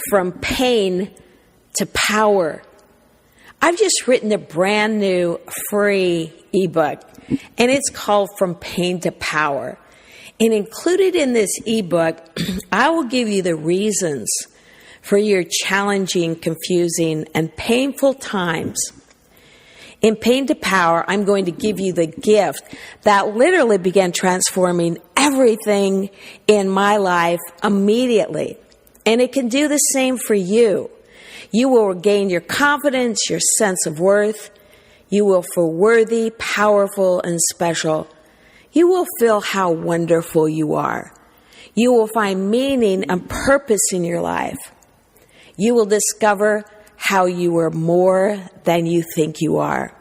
From Pain to Power. I've just written a brand new free ebook, and it's called From Pain to Power. And included in this ebook, I will give you the reasons for your challenging, confusing, and painful times. In Pain to Power, I'm going to give you the gift that literally began transforming everything in my life immediately. And it can do the same for you. You will regain your confidence, your sense of worth. You will feel worthy, powerful, and special. You will feel how wonderful you are. You will find meaning and purpose in your life. You will discover how you are more than you think you are.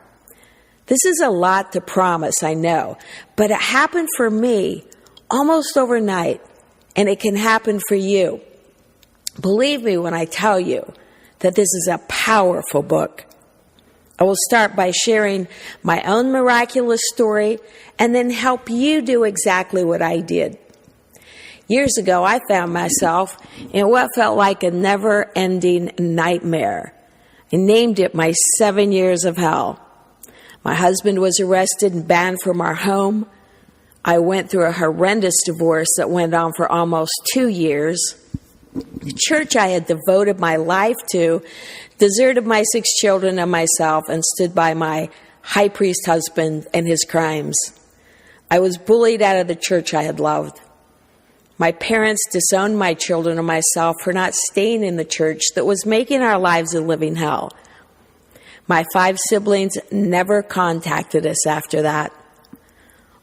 This is a lot to promise, I know, but it happened for me almost overnight, and it can happen for you. Believe me when I tell you that this is a powerful book. I will start by sharing my own miraculous story and then help you do exactly what I did. Years ago, I found myself in what felt like a never-ending nightmare. I named it my 7 years of hell. My husband was arrested and banned from our home. I went through a horrendous divorce that went on for almost 2 years. The church I had devoted my life to deserted my 6 children and myself and stood by my high priest husband and his crimes. I was bullied out of the church I had loved. My parents disowned my children and myself for not staying in the church that was making our lives a living hell. My 5 siblings never contacted us after that.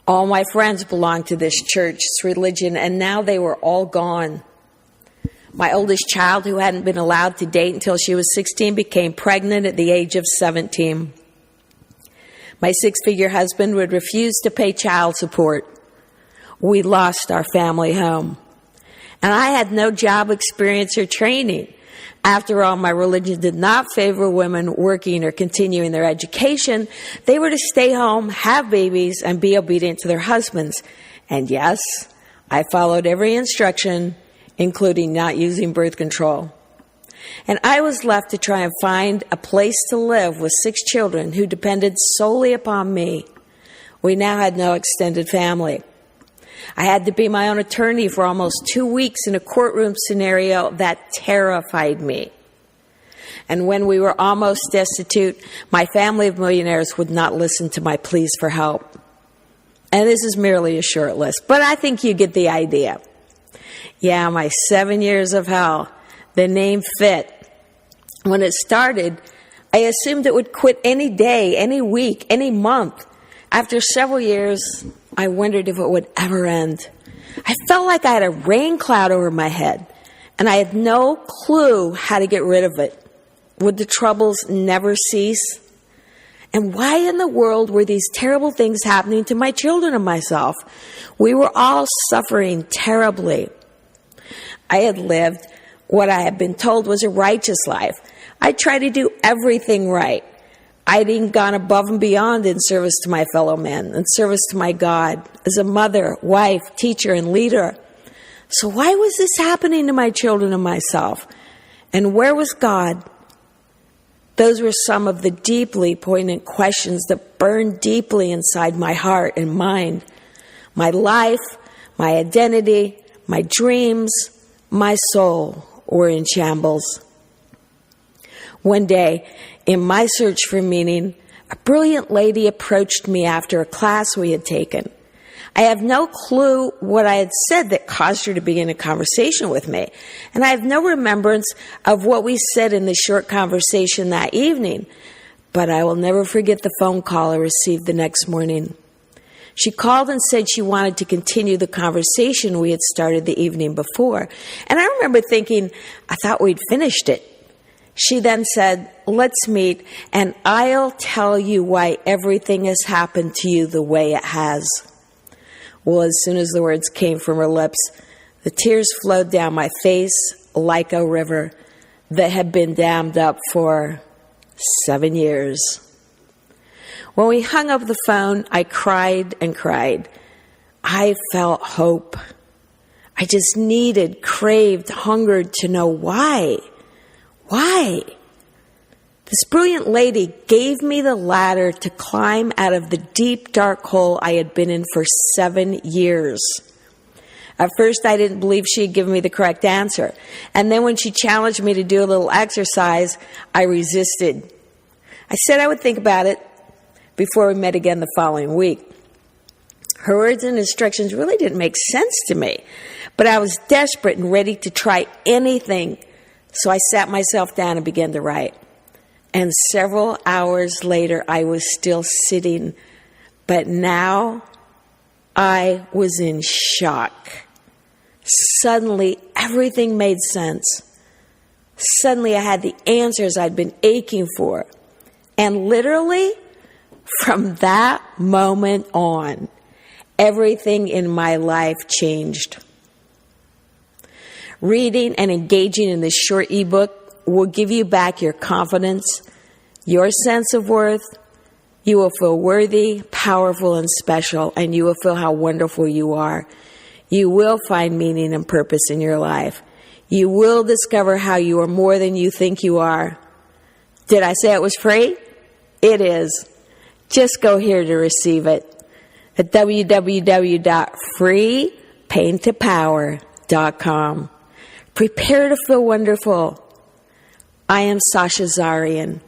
All my friends belonged to this church, this religion, and now they were all gone. My oldest child, who hadn't been allowed to date until she was 16, became pregnant at the age of 17. My 6-figure husband would refuse to pay child support. We lost our family home. And I had no job experience or training. After all, my religion did not favor women working or continuing their education. They were to stay home, have babies, and be obedient to their husbands. And yes, I followed every instruction, including not using birth control. And I was left to try and find a place to live with 6 children who depended solely upon me. We now had no extended family. I had to be my own attorney for almost 2 weeks in a courtroom scenario that terrified me. And when we were almost destitute, my family of millionaires would not listen to my pleas for help. And this is merely a short list, but I think you get the idea. Yeah, my 7 years of hell, the name fit. When it started, I assumed it would quit any day, any week, any month. After several years, I wondered if it would ever end. I felt like I had a rain cloud over my head, and I had no clue how to get rid of it. Would the troubles never cease? And why in the world were these terrible things happening to my children and myself? We were all suffering terribly. I had lived what I had been told was a righteous life. I tried to do everything right. I'd even gone above and beyond in service to my fellow men, in service to my God, as a mother, wife, teacher, and leader. So why was this happening to my children and myself? And where was God? Those were some of the deeply poignant questions that burned deeply inside my heart and mind. My life, my identity, my dreams, my soul were in shambles. One day, in my search for meaning, a brilliant lady approached me after a class we had taken. I have no clue what I had said that caused her to begin a conversation with me, and I have no remembrance of what we said in the short conversation that evening, but I will never forget the phone call I received the next morning. She called and said she wanted to continue the conversation we had started the evening before, and I remember thinking, I thought we'd finished it. She then said, let's meet, and I'll tell you why everything has happened to you the way it has. Well, as soon as the words came from her lips, the tears flowed down my face like a river that had been dammed up for 7 years. When we hung up the phone, I cried and cried. I felt hope. I just needed, craved, hungered to know why. Why? This brilliant lady gave me the ladder to climb out of the deep, dark hole I had been in for 7 years. At first, I didn't believe she had given me the correct answer. And then when she challenged me to do a little exercise, I resisted. I said I would think about it before we met again the following week. Her words and instructions really didn't make sense to me, but I was desperate and ready to try anything. So I sat myself down and began to write. And several hours later, I was still sitting, but now I was in shock. Suddenly, everything made sense. Suddenly, I had the answers I'd been aching for. And literally, from that moment on, everything in my life changed. Reading and engaging in this short ebook will give you back your confidence, your sense of worth. You will feel worthy, powerful, and special, and you will feel how wonderful you are. You will find meaning and purpose in your life. You will discover how you are more than you think you are. Did I say it was free? It is. Just go here to receive it at www.freepaintopower.com. Prepare to feel wonderful. I am Sasha Xarrian,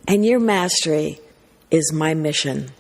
and your mastery is my mission.